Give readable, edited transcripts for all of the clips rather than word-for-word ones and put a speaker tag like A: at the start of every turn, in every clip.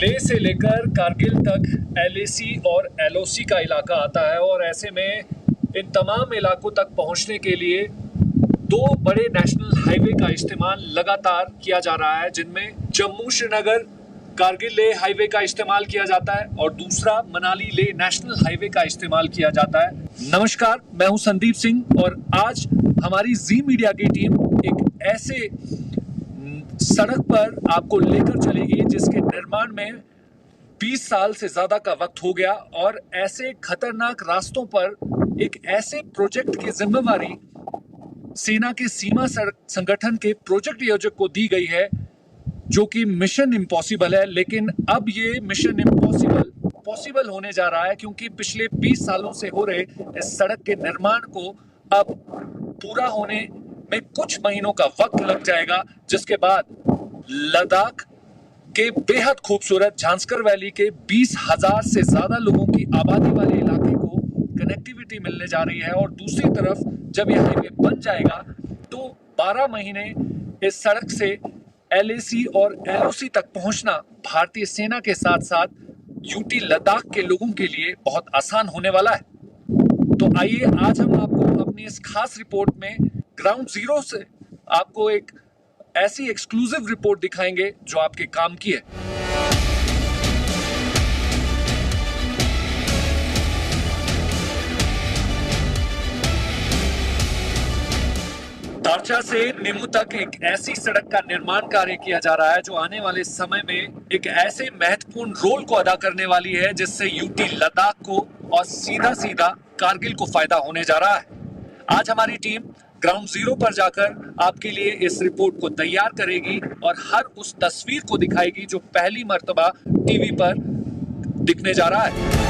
A: लेह से लेकर कारगिल तक एलएसी और एलओसी का इलाका आता है और ऐसे में इन तमाम इलाकों तक पहुंचने के लिए दो बड़े नेशनल हाईवे का इस्तेमाल लगातार किया जा रहा है, जिनमें जम्मू श्रीनगर कारगिल लेह हाईवे का इस्तेमाल किया जाता है और दूसरा मनाली लेह नेशनल हाईवे का इस्तेमाल किया जाता है। नमस्कार, मैं हूं संदीप सिंह और आज हमारी जी मीडिया की टीम एक ऐसे सड़क पर आपको लेकर चलेगी जिसके निर्माण में 20 साल से ज्यादा का वक्त हो गया और ऐसे खतरनाक रास्तों पर एक ऐसे प्रोजेक्ट की जिम्मेवारी सेना के सीमा सड़क संगठन के प्रोजेक्ट योजक को दी गई है, जो कि मिशन इम्पॉसिबल है। लेकिन अब ये मिशन इम्पॉसिबल पॉसिबल होने जा रहा है, क्योंकि पिछले 20 सालों से हो रहे इस सड़क के निर्माण को अब पूरा होने में कुछ महीनों का वक्त लग जाएगा, जिसके बाद लद्दाख के बेहद खूबसूरत झांसकर वैली के 20,000 से ज्यादा लोगों की आबादी वाले इलाके को कनेक्टिविटी मिलने जा रही है। और दूसरी तरफ जब यह हाईवे बन जाएगा तो 12 महीने इस सड़क से एलएसी और एलओसी तक पहुंचना भारतीय सेना के साथ साथ यूटी लद्दाख के लोगों के लिए बहुत आसान होने वाला है। तो आइए आज हम आपको अपनी इस खास रिपोर्ट में ग्राउंड जीरो से आपको एक ऐसी एक्सक्लूसिव रिपोर्ट दिखाएंगे जो आपके काम की है। दारचा से निम्मू तक एक ऐसी सड़क का निर्माण कार्य किया जा रहा है जो आने वाले समय में एक ऐसे महत्वपूर्ण रोल को अदा करने वाली है जिससे यूटी लद्दाख को और सीधा सीधा कारगिल को फायदा होने जा रहा है। आज हमारी टीम ग्राउंड जीरो पर जाकर आपके लिए इस रिपोर्ट को तैयार करेगी और हर उस तस्वीर को दिखाएगी जो पहली मर्तबा टीवी पर दिखने जा रहा है।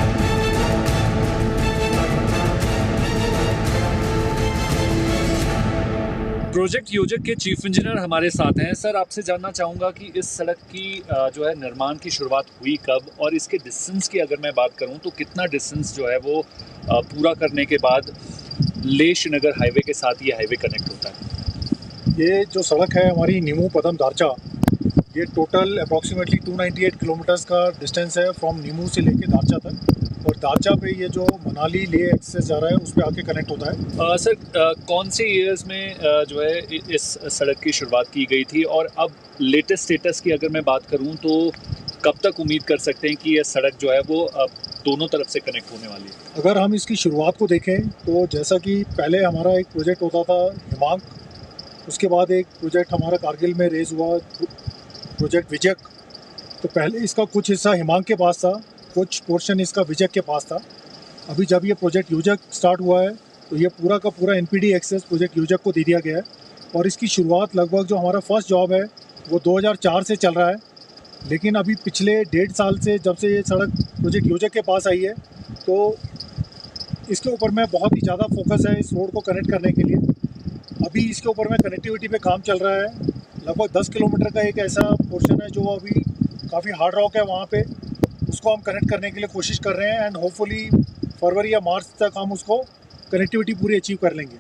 A: प्रोजेक्ट योजक के चीफ इंजीनियर हमारे साथ हैं। सर, आपसे जानना चाहूँगा कि इस सड़क की जो है निर्माण की शुरुआत हुई कब, और इसके डिस्टेंस की अगर मैं बात करूँ तो कितना डिस्टेंस जो है वो पूरा करने के बाद लेह श्रीनगर हाईवे के साथ ये हाईवे कनेक्ट होता है?
B: ये जो सड़क है हमारी निम्मू पदम दारचा, ये टोटल अप्रॉक्सीमेटली 298 किलोमीटर्स का डिस्टेंस है फ्रॉम निम्मू से लेके दारचा तक। और दारचा पे ये जो मनाली लेह एक्सेस जा रहा है उस पर आके कनेक्ट होता है।
A: सर, कौन से ईयर्स में जो है इस सड़क की शुरुआत की गई थी, और अब लेटेस्ट स्टेटस की अगर मैं बात करूं तो कब तक उम्मीद कर सकते हैं कि ये सड़क जो है वो अब दोनों तरफ से कनेक्ट होने वाली है?
B: अगर हम इसकी शुरुआत को देखें तो जैसा कि पहले हमारा एक प्रोजेक्ट होता था हिमांक, उसके बाद एक प्रोजेक्ट हमारा कारगिल में रेज हुआ प्रोजेक्ट विजय। तो पहले इसका कुछ हिस्सा हिमांक के पास था, कुछ पोर्शन इसका विजय के पास था। अभी जब ये प्रोजेक्ट योजक स्टार्ट हुआ है तो ये पूरा का पूरा एनपीडी एक्सेस प्रोजेक्ट योजक को दे दिया गया है। और इसकी शुरुआत लगभग जो हमारा फर्स्ट जॉब है वो 2004 से चल रहा है। लेकिन अभी पिछले 1.5 साल से जब से ये सड़क प्रोजेक्ट योजक के पास आई है तो इसके ऊपर में बहुत ही ज़्यादा फोकस है इस रोड को कनेक्ट करने के लिए। अभी इसके ऊपर में कनेक्टिविटी पे काम चल रहा है। लगभग 10 किलोमीटर का एक ऐसा पोर्शन है जो अभी काफ़ी हार्ड रॉक है, वहाँ पे उसको हम कनेक्ट करने के लिए कोशिश कर रहे हैं एंड होपफुली फरवरी या मार्च तक हम उसको कनेक्टिविटी पूरी अचीव कर लेंगे।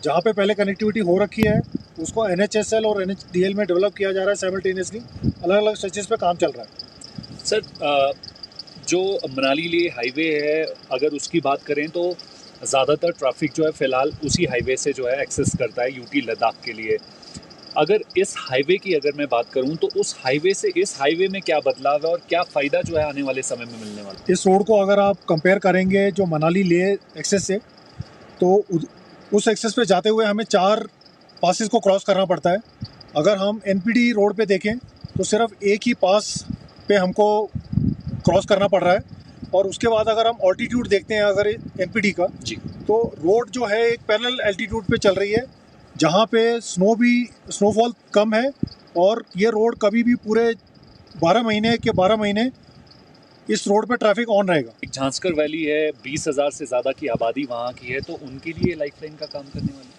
B: जहाँ पे पहले कनेक्टिविटी हो रखी है उसको NHSL और NHDL में डेवलप किया जा रहा है साइमल्टेनियसली, अलग अलग स्ट्रेचेस पे काम चल रहा है।
A: सर, जो मनाली लेह हाईवे है अगर उसकी बात करें तो ज़्यादातर ट्रैफिक जो है फ़िलहाल उसी हाईवे से जो है एक्सेस करता है यूटी लद्दाख के लिए। अगर इस हाईवे की अगर मैं बात करूं तो उस हाईवे से इस हाईवे में क्या बदलाव है और क्या फ़ायदा जो है आने वाले समय में मिलने वाला है?
B: इस रोड को अगर आप कंपेयर करेंगे जो मनाली लेह एक्सेस से, तो उस एक्सेस पे जाते हुए हमें 4 पासेस को क्रॉस करना पड़ता है। अगर हम एनपीडी रोड पे देखें तो सिर्फ एक ही पास पे हमको क्रॉस करना पड़ रहा है। और उसके बाद अगर हम ऑल्टीट्यूड देखते हैं अगर एनपीडी का
A: जी,
B: तो रोड जो है एक पैरेलल एल्टीट्यूड पे चल रही है जहाँ पे स्नोफॉल कम है। और ये रोड कभी भी पूरे 12 महीने के 12 महीने इस रोड पे ट्रैफिक ऑन रहेगा।
A: एक झांसकर वैली है, 20,000 से ज़्यादा की आबादी वहाँ की है, तो उनके लिए लाइफलाइन का काम करने वाली है।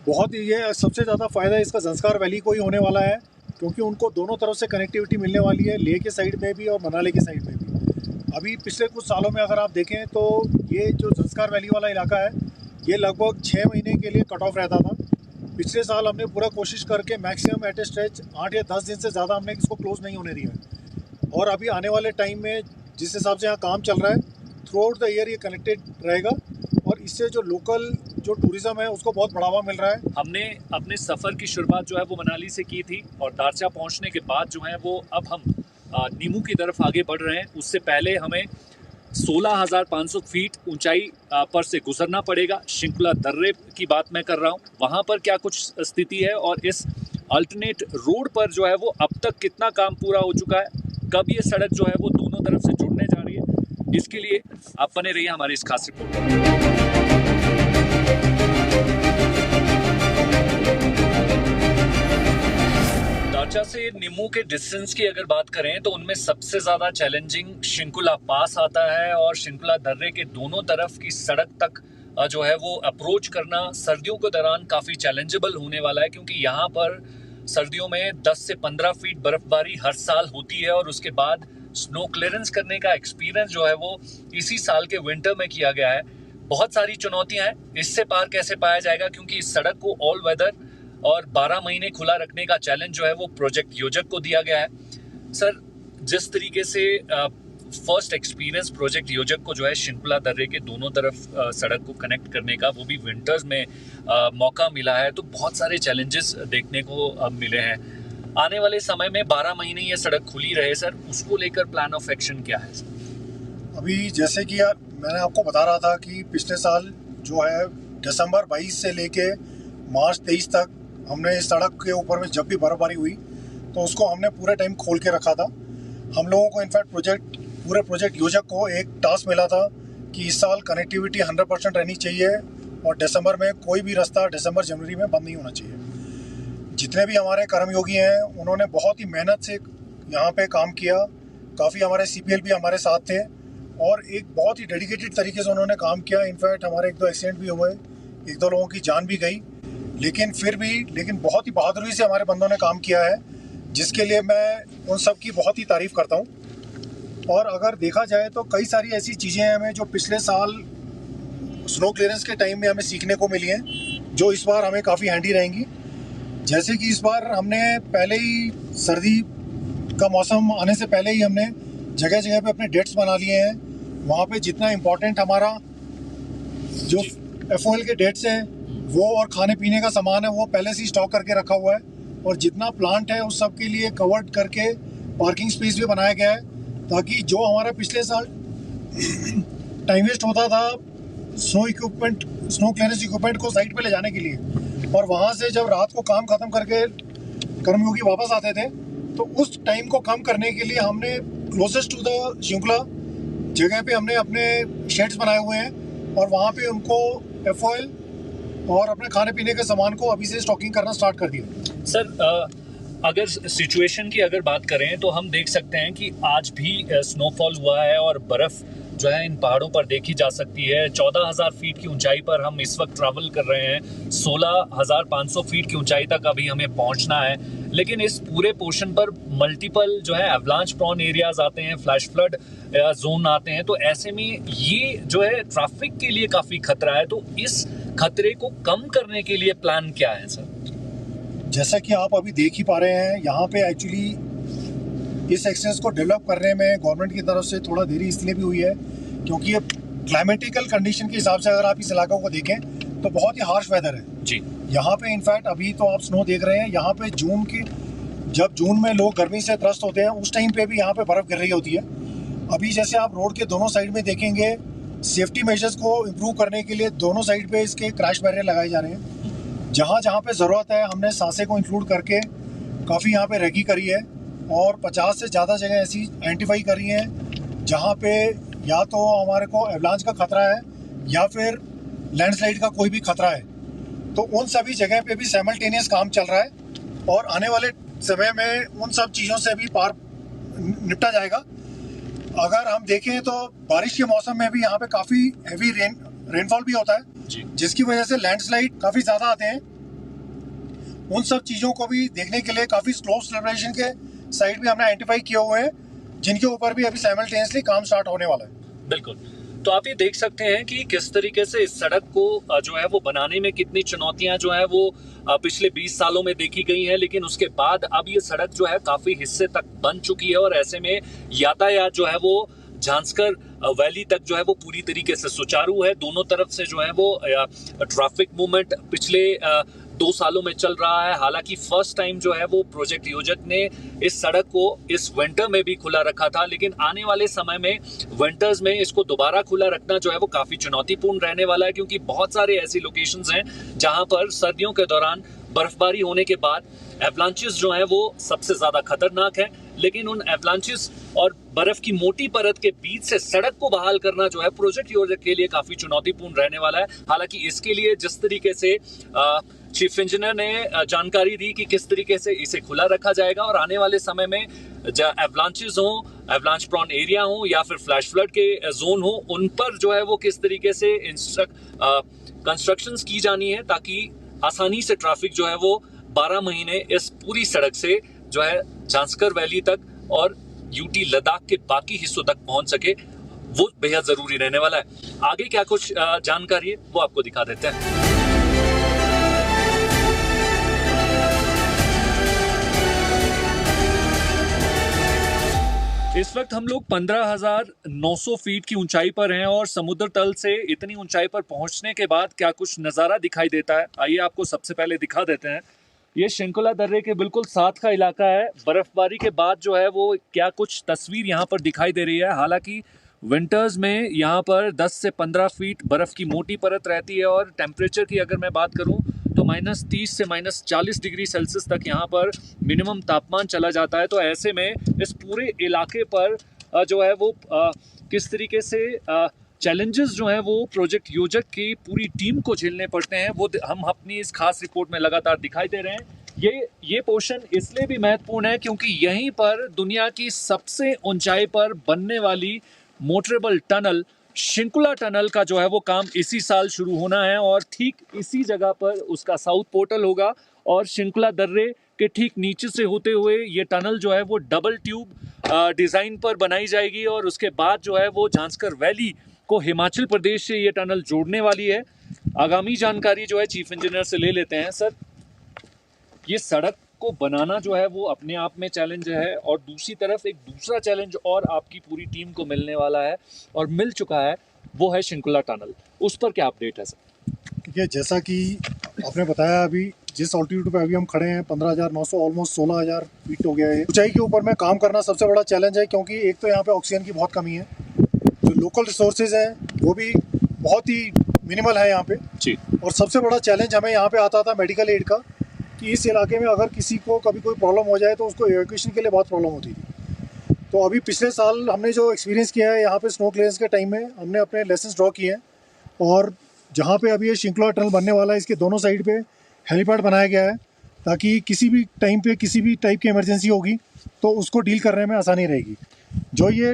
B: बहुत ये सबसे ज़्यादा फ़ायदा इसका झांसकर वैली को ही होने वाला है, क्योंकि उनको दोनों तरफ से कनेक्टिविटी मिलने वाली है, लेह के साइड में भी और मनाली के साइड में भी। अभी पिछले कुछ सालों में अगर आप देखें तो ये जो झांसकर वैली वाला इलाका है ये लगभग 6 महीने के लिए कट ऑफ रहता था। पिछले साल हमने पूरा कोशिश करके मैक्सिमम एट ए स्ट्रेच 8 या 10 दिन से ज़्यादा हमने इसको क्लोज नहीं होने दिया। और अभी आने वाले टाइम में जिस हिसाब से यहाँ काम चल रहा है, थ्रू आउट द ईयर ये कनेक्टेड रहेगा और इससे जो लोकल जो टूरिज़्म है उसको बहुत बढ़ावा मिल रहा है।
A: हमने अपने सफ़र की शुरुआत जो है वो मनाली से की थी और दारचा पहुंचने के बाद जो है वो अब हम नीमू की तरफ आगे बढ़ रहे हैं। उससे पहले हमें 16,500 फीट ऊंचाई पर से गुजरना पड़ेगा। शिंकुला दर्रे की बात मैं कर रहा हूँ, वहाँ पर क्या कुछ स्थिति है और इस अल्टरनेट रोड पर जो है वो अब तक कितना काम पूरा हो चुका है, कब ये सड़क जो है वो दोनों तरफ से जुड़ने जा रही है, इसके लिए आप बने रहिए हमारी इस खास रिपोर्ट पर। दारचा से नीमू के डिस्टेंस की अगर बात करें तो उनमें सबसे ज़्यादा चैलेंजिंग शिंकुला पास आता है और शिंकुला दर्रे के दोनों तरफ की सड़क तक जो है वो अप्रोच करना सर्दियों के दौरान काफ़ी चैलेंजेबल होने वाला है, क्योंकि यहाँ पर सर्दियों में 10 से 15 फीट बर्फबारी हर साल होती है और उसके बाद स्नो क्लियरेंस करने का एक्सपीरियंस जो है वो इसी साल के विंटर में किया गया है। बहुत सारी चुनौतियां हैं, इससे पार कैसे पाया जाएगा, क्योंकि इस सड़क को ऑल वेदर और 12 महीने खुला रखने का चैलेंज जो है वो प्रोजेक्ट योजक को दिया गया है। सर, जिस तरीके से फर्स्ट एक्सपीरियंस प्रोजेक्ट योजक को जो है शिंकुला दर्रे के दोनों तरफ सड़क को कनेक्ट करने का, वो भी विंटर्स में मौका मिला है, तो बहुत सारे चैलेंजेस देखने को मिले हैं। आने वाले समय में 12 महीने ये सड़क खुली रहे सर, उसको लेकर प्लान ऑफ एक्शन क्या है सर?
B: अभी जैसे कि यार मैंने आपको बता रहा था कि पिछले साल जो है दिसंबर 22 से लेके मार्च 23 तक हमने इस सड़क के ऊपर में जब भी बर्फबारी हुई तो उसको हमने पूरे टाइम खोल के रखा था। हम लोगों को इनफैक्ट पूरे प्रोजेक्ट योजक को एक टास्क मिला था कि इस साल कनेक्टिविटी 100% रहनी चाहिए और दिसंबर में कोई भी रास्ता दिसंबर जनवरी में बंद नहीं होना चाहिए। जितने भी हमारे कर्मयोगी हैं उन्होंने बहुत ही मेहनत से यहाँ पे काम किया। काफ़ी हमारे CPL भी हमारे साथ थे और एक बहुत ही डेडिकेटेड तरीके से उन्होंने काम किया। इनफैक्ट हमारे 1-2 एक्सीडेंट भी हुए, 1-2 लोगों की जान भी गई, लेकिन बहुत ही बहादुरी से हमारे बंदों ने काम किया है, जिसके लिए मैं उन सब की बहुत ही तारीफ़ करता हूँ। और अगर देखा जाए तो कई सारी ऐसी चीज़ें हैं हमें जो पिछले साल स्नो क्लियरेंस के टाइम में हमें सीखने को मिली हैं, जो इस बार हमें काफ़ी हैंडी रहेंगी। जैसे कि इस बार हमने पहले ही सर्दी का मौसम आने से पहले ही हमने जगह जगह पे अपने डेट्स बना लिए हैं। वहाँ पे जितना इम्पोर्टेंट हमारा जो FOL के डेट्स हैं वो और खाने पीने का सामान है वो पहले से ही स्टॉक करके रखा हुआ है, और जितना प्लांट है उस सब के लिए कवर्ड करके पार्किंग स्पेस भी बनाया गया है, ताकि जो हमारा पिछले साल टाइम वेस्ट होता था स्नो क्लियरेंस इक्विपमेंट को साइट पे ले जाने के लिए, और वहाँ से जब रात को काम ख़त्म करके कर्मयोगी वापस आते थे, तो उस टाइम को कम करने के लिए हमने क्लोजेस्ट टू द शिंकुला जगह पे हमने अपने शेड्स बनाए हुए हैं और वहाँ पे उनको FOL और अपने खाने पीने के सामान को अभी से स्टॉकिंग करना स्टार्ट कर दिया।
A: सर, अगर सिचुएशन की अगर बात करें तो हम देख सकते हैं कि आज भी स्नोफॉल हुआ है और बर्फ़ जो है इन पहाड़ों पर देखी जा सकती है। 14,000 फीट की ऊंचाई पर हम इस वक्त ट्रैवल कर रहे हैं, 16,500 फीट की ऊंचाई तक अभी हमें पहुंचना है, लेकिन इस पूरे पोर्शन पर मल्टीपल जो है एवलांच प्रोन एरियाज आते हैं, फ्लैश फ्लड जोन आते हैं, तो ऐसे में ये जो है ट्रैफिक के लिए काफ़ी खतरा है। तो इस खतरे को कम करने के लिए प्लान क्या है सर?
B: जैसा कि आप अभी देख ही पा रहे हैं, यहाँ पे एक्चुअली इस एक्सेस को डेवलप करने में गवर्नमेंट की तरफ से थोड़ा देरी इसलिए भी हुई है क्योंकि ये क्लाइमेटिकल कंडीशन के हिसाब से अगर आप इस इलाकों को देखें तो बहुत ही हार्श वेदर है
A: जी।
B: यहाँ पे इनफैक्ट अभी तो आप स्नो देख रहे हैं, यहाँ पे जब जून में लोग गर्मी से त्रस्त होते हैं उस टाइम पे भी यहाँ पे बर्फ़ गिर रही होती है। अभी जैसे आप रोड के दोनों साइड में देखेंगे, सेफ्टी मेजर्स को इम्प्रूव करने के लिए दोनों साइड पे इसके क्रैश बैरियर लगाए जा रहे हैं। जहाँ जहाँ पे ज़रूरत है हमने सांसे को इंक्लूड करके काफ़ी यहाँ पे रेकी करी है और 50 से ज़्यादा जगह ऐसी आइडेंटिफाई करी हैं जहाँ पे या तो हमारे को एवलांच का खतरा है या फिर लैंडस्लाइड का कोई भी खतरा है। तो उन सभी जगह पे भी साइमल्टेनियस काम चल रहा है और आने वाले समय में उन सब चीज़ों से भी पार निपटा जाएगा। अगर हम देखें तो बारिश के मौसम में भी यहाँ पे काफ़ी हैवी रेनफॉल भी होता है जिसकी वजह से लैंडस्लाइड काफ़ी ज़्यादा आते हैं। उन सब चीज़ों को भी देखने के लिए काफ़ी स्लोप सेलिब्रेशन के साइट भी हमने आइडेंटिफाई किए हुए हैं जिनके ऊपर भी अभी साइमल्टेनियसली काम स्टार्ट होने वाला है।
A: बिल्कुल। तो आप ये देख सकते हैं कि किस तरीके से इस सड़क को जो है वो बनाने में कितनी चुनौतियां जो है वो पिछले 20 सालों में देखी गई हैं, लेकिन उसके बाद अब ये सड़क जो है काफी हिस्से तक बन चुकी है और ऐसे में यातायात जो है वो झांसकर वैली तक जो है वो पूरी तरीके से सुचारू है। दोनों तरफ से जो है वो ट्रैफिक मूवमेंट पिछले 2 सालों में चल रहा है। हालांकि फर्स्ट टाइम जो है वो प्रोजेक्ट योजक ने इस सड़क को इस विंटर में भी खुला रखा था, लेकिन आने वाले समय में विंटर्स में इसको दोबारा खुला रखना जो है वो काफी चुनौतीपूर्ण रहने वाला है, क्योंकि बहुत सारे ऐसी लोकेशंस हैं जहां पर सर्दियों के दौरान बर्फबारी होने के बाद एवलांचेस जो है वो सबसे ज्यादा खतरनाक है। लेकिन उन एवलांचेस और बर्फ की मोटी परत के बीच से सड़क को बहाल करना जो है प्रोजेक्ट योजक के लिए काफी चुनौतीपूर्ण रहने वाला है। हालांकि इसके लिए जिस तरीके से चीफ इंजीनियर ने जानकारी दी कि किस तरीके से इसे खुला रखा जाएगा और आने वाले समय में एवलांचेस हो, एवलांच प्रॉन एरिया हो या फिर फ्लैश फ्लड के जोन हो, उन पर जो है वो किस तरीके से कंस्ट्रक्शंस की जानी है ताकि आसानी से ट्रैफिक जो है वो 12 महीने इस पूरी सड़क से जो है झांसकर वैली तक और यूटी लद्दाख के बाकी हिस्सों तक पहुंच सके, वो बेहद जरूरी रहने वाला है। आगे क्या कुछ जानकारी है वो आपको दिखा देते हैं। इस वक्त हम लोग 15,900 फीट की ऊंचाई पर हैं और समुद्र तल से इतनी ऊंचाई पर पहुंचने के बाद क्या कुछ नज़ारा दिखाई देता है, आइए आपको सबसे पहले दिखा देते हैं। ये शिंकुला दर्रे के बिल्कुल साथ का इलाका है। बर्फबारी के बाद जो है वो क्या कुछ तस्वीर यहाँ पर दिखाई दे रही है। हालांकि विंटर्स में यहाँ पर 10 से 15 फीट बर्फ़ की मोटी परत रहती है और टेम्परेचर की अगर मैं बात करूँ तो -30 से -40 डिग्री सेल्सियस तक यहाँ पर मिनिमम तापमान चला जाता है। तो ऐसे में इस पूरे इलाके पर जो है वो किस तरीके से चैलेंजेस जो हैं वो प्रोजेक्ट योजक की पूरी टीम को झेलने पड़ते हैं, वो हम अपनी इस खास रिपोर्ट में लगातार दिखाई दे रहे हैं। ये पोर्शन इसलिए भी महत्वपूर्ण है क्योंकि यहीं पर दुनिया की सबसे ऊंचाई पर बनने वाली मोटरेबल टनल शिंकुला टनल का जो है वो काम इसी साल शुरू होना है और ठीक इसी जगह पर उसका साउथ पोर्टल होगा और शिंकुला दर्रे के ठीक नीचे से होते हुए ये टनल जो है वो डबल ट्यूब डिज़ाइन पर बनाई जाएगी और उसके बाद जो है वो झांसकर वैली को हिमाचल प्रदेश से ये टनल जोड़ने वाली है। आगामी जानकारी जो है चीफ इंजीनियर से ले लेते हैं। सर, ये सड़क को बनाना जो है वो अपने आप में चैलेंज है और दूसरी तरफ एक दूसरा चैलेंज और आपकी पूरी टीम को मिलने वाला है और मिल चुका है, वो है शिंकुला टनल। उस पर क्या अपडेट है सर?
B: देखिए, जैसा कि आपने बताया, अभी जिस ऑल्टीट्यूड पे अभी हम खड़े हैं 15,900 ऑलमोस्ट 16,000 फीट हो गया है। ऊंचाई के ऊपर में काम करना सबसे बड़ा चैलेंज है क्योंकि एक तो यहाँ पे ऑक्सीजन की बहुत कमी है, जो लोकल रिसोर्सेज हैं वो भी बहुत ही मिनिमल है यहाँ पे जी। और सबसे बड़ा चैलेंज हमें यहाँ पे आता था मेडिकल एड का, कि इस इलाके में अगर किसी को कभी कोई प्रॉब्लम हो जाए तो उसको एवैक्यूएशन के लिए बहुत प्रॉब्लम होती थी। तो अभी पिछले साल हमने जो एक्सपीरियंस किया है यहाँ पे स्नो क्लियरेंस के टाइम में, हमने अपने लेसन्स ड्रॉ किए हैं और जहाँ पे अभी ये शिंकुला टनल बनने वाला है इसके दोनों साइड पे हेलीपैड बनाया गया है ताकि किसी भी टाइम पे किसी भी टाइप की इमरजेंसी होगी तो उसको डील करने में आसानी रहेगी। जो ये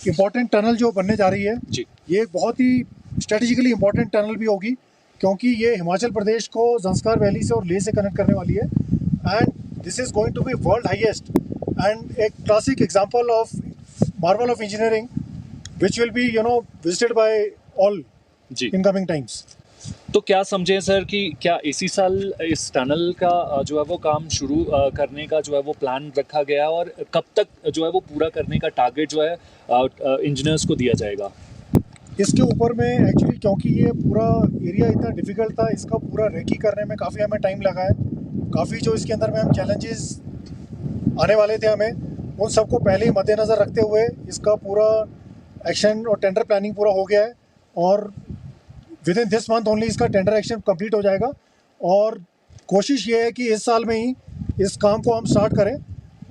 B: इम्पॉर्टेंट टनल जो बनने जा रही है जी, ये एक बहुत ही स्ट्रेटेजिकली इम्पॉर्टेंट टनल भी होगी क्योंकि ये हिमाचल प्रदेश को ज़ंस्कार वैली से और लेह से कनेक्ट करने वाली है and this is going to be world highest and एक classic example of marvel of engineering which will be visited by all in coming times.
A: तो क्या समझें सर कि क्या इसी साल इस टनल का जो है वो काम शुरू करने का जो है वो प्लान रखा गया और कब तक जो है वो पूरा करने का टारगेट जो है इंजीनियर्स को दिया जाएगा?
B: इसके ऊपर में एक्चुअली क्योंकि ये पूरा एरिया इतना डिफ़िकल्ट था, इसका पूरा रेकी करने में काफ़ी हमें टाइम लगा है। काफ़ी जो इसके अंदर में हम चैलेंजेस आने वाले थे हमें, उन सबको पहले ही मद्देनज़र रखते हुए इसका पूरा एक्शन और टेंडर प्लानिंग पूरा हो गया है और with in this month only इसका टेंडर एक्शन कंप्लीट हो जाएगा। और कोशिश ये है कि इस साल में ही इस काम को हम स्टार्ट करें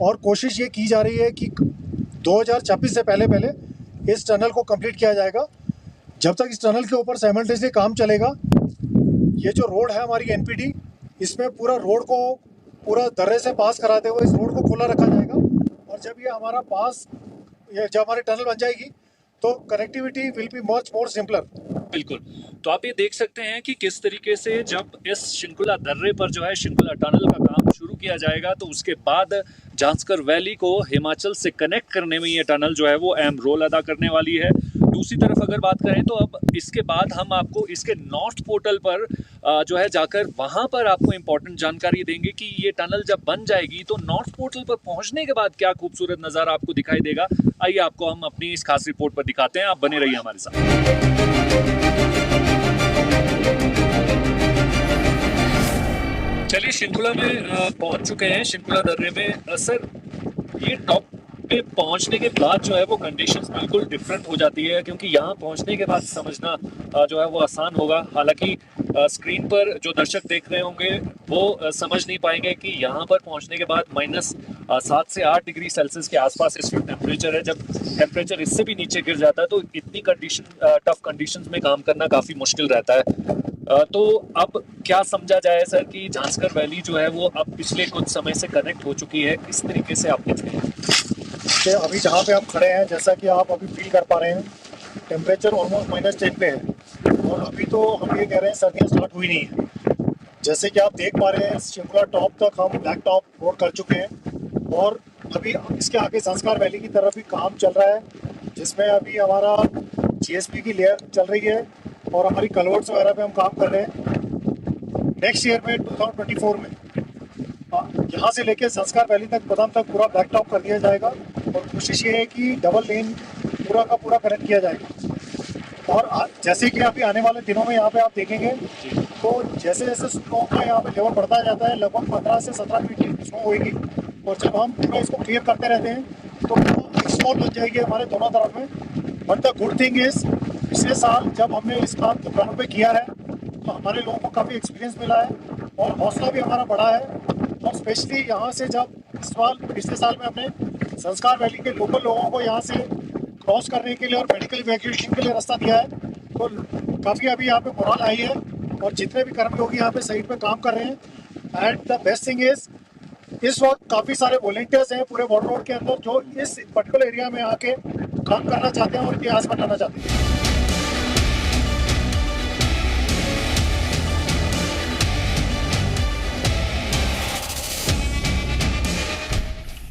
B: और कोशिश ये की जा रही है कि 2026 से पहले इस टनल को कंप्लीट किया जाएगा। जब तक इस टनल के ऊपर साइमल्टेनियसली काम चलेगा, ये जो रोड है हमारी एनपीटी, इसमें पूरा रोड को पूरा दर्रे से पास कराते हुए इस रोड को खुला रखा जाएगा और जब ये हमारा जब हमारी टनल बन जाएगी तो connectivity will be much more simpler.
A: बिल्कुल, तो आप ये देख सकते हैं कि किस तरीके से जब इस शिंकुला दर्रे पर जो है शिंकुला टनल का काम शुरू किया जाएगा तो उसके बाद झांसकर वैली को हिमाचल से कनेक्ट करने में ये टनल जो है वो अहम रोल अदा करने वाली है। दूसरी तरफ अगर बात करें तो अब इसके बाद हम आपको इसके नॉर्थ पोर्टल पर जो है जाकर वहाँ पर आपको इम्पोर्टेंट जानकारी देंगे कि ये टनल जब बन जाएगी तो नॉर्थ पोर्टल पर पहुँचने के बाद क्या खूबसूरत नज़ारा आपको दिखाई देगा। आइए आपको हम अपनी इस खास रिपोर्ट पर दिखाते हैं, आप बने रहिए हमारे साथ। चलिए शिंकुला में पहुंच चुके हैं, शिंकुला दर्रे में। सर, ये टॉप पे पहुंचने के बाद जो है वो कंडीशंस बिल्कुल डिफरेंट हो जाती है, क्योंकि यहाँ पहुंचने के बाद समझना जो है वो आसान होगा। हालांकि स्क्रीन पर जो दर्शक देख रहे होंगे वो समझ नहीं पाएंगे कि यहाँ पर पहुंचने के बाद -7 से 8 डिग्री सेल्सियस के आसपास इस वक्त टेम्परेचर है। जब टेम्परेचर इससे भी नीचे गिर जाता है तो इतनी टफ कंडीशंस में काम करना काफ़ी मुश्किल रहता है। तो अब क्या समझा जाए सर कि झांसकर वैली जो है वो अब पिछले कुछ समय से कनेक्ट हो चुकी है, किस तरीके से आप देखते हैं?
B: कि अभी जहाँ पे आप खड़े हैं, जैसा कि आप अभी फील कर पा रहे हैं, टेम्परेचर ऑलमोस्ट -10 पे है और अभी तो हम ये कह रहे हैं सर्दियाँ स्टार्ट हुई नहीं है। जैसे कि आप देख पा रहे हैं, शिमला टॉप तक हम ब्लैक टॉप रोड कर चुके हैं और अभी इसके आगे संस्कार वैली की तरफ भी काम चल रहा है, जिसमें अभी हमारा GSP की लेयर चल रही है और हमारी कलवर्ट्स वगैरह पे हम काम कर रहे हैं। नेक्स्ट ईयर में 2024 में यहाँ से लेके संस्कार वैली तक, बदाम तक पूरा ब्लैक टॉप कर दिया जाएगा और कोशिश ये है कि डबल लेन पूरा का पूरा कनेक्ट किया जाएगा। और जैसे कि अभी आने वाले दिनों में यहाँ पे आप देखेंगे तो जैसे जैसे स्नो का यहाँ पे लेवल बढ़ता जाता है, लगभग 15 से 17 फीट की स्नो होगी और जब हम पूरा इसको क्लियर करते रहते हैं तो स्नो लग जाएगी हमारे दोनों तरफ में। But the good thing is, पिछले साल जब हमने इस काम को ग्राउंड पे किया है तो हमारे लोगों को काफ़ी एक्सपीरियंस मिला है और हौसला भी हमारा बढ़ा है। और स्पेशली यहाँ से जब पिछले साल में हमने संस्कार वैली के लोकल लोगों को यहाँ से क्रॉस करने के लिए और मेडिकल इवैक्यूएशन के लिए रास्ता दिया है, तो काफ़ी अभी यहाँ पे मोरल आई है और जितने भी कर्मयोगी यहाँ पे साइड पे काम कर रहे हैं। And the best thing is, इस वक्त काफ़ी सारे वॉलंटियर्स हैं पूरे बॉर्डर रोड के अंदर जो इस पर्टिकुलर एरिया में आके काम करना चाहते हैं और इतिहास बनाना चाहते हैं।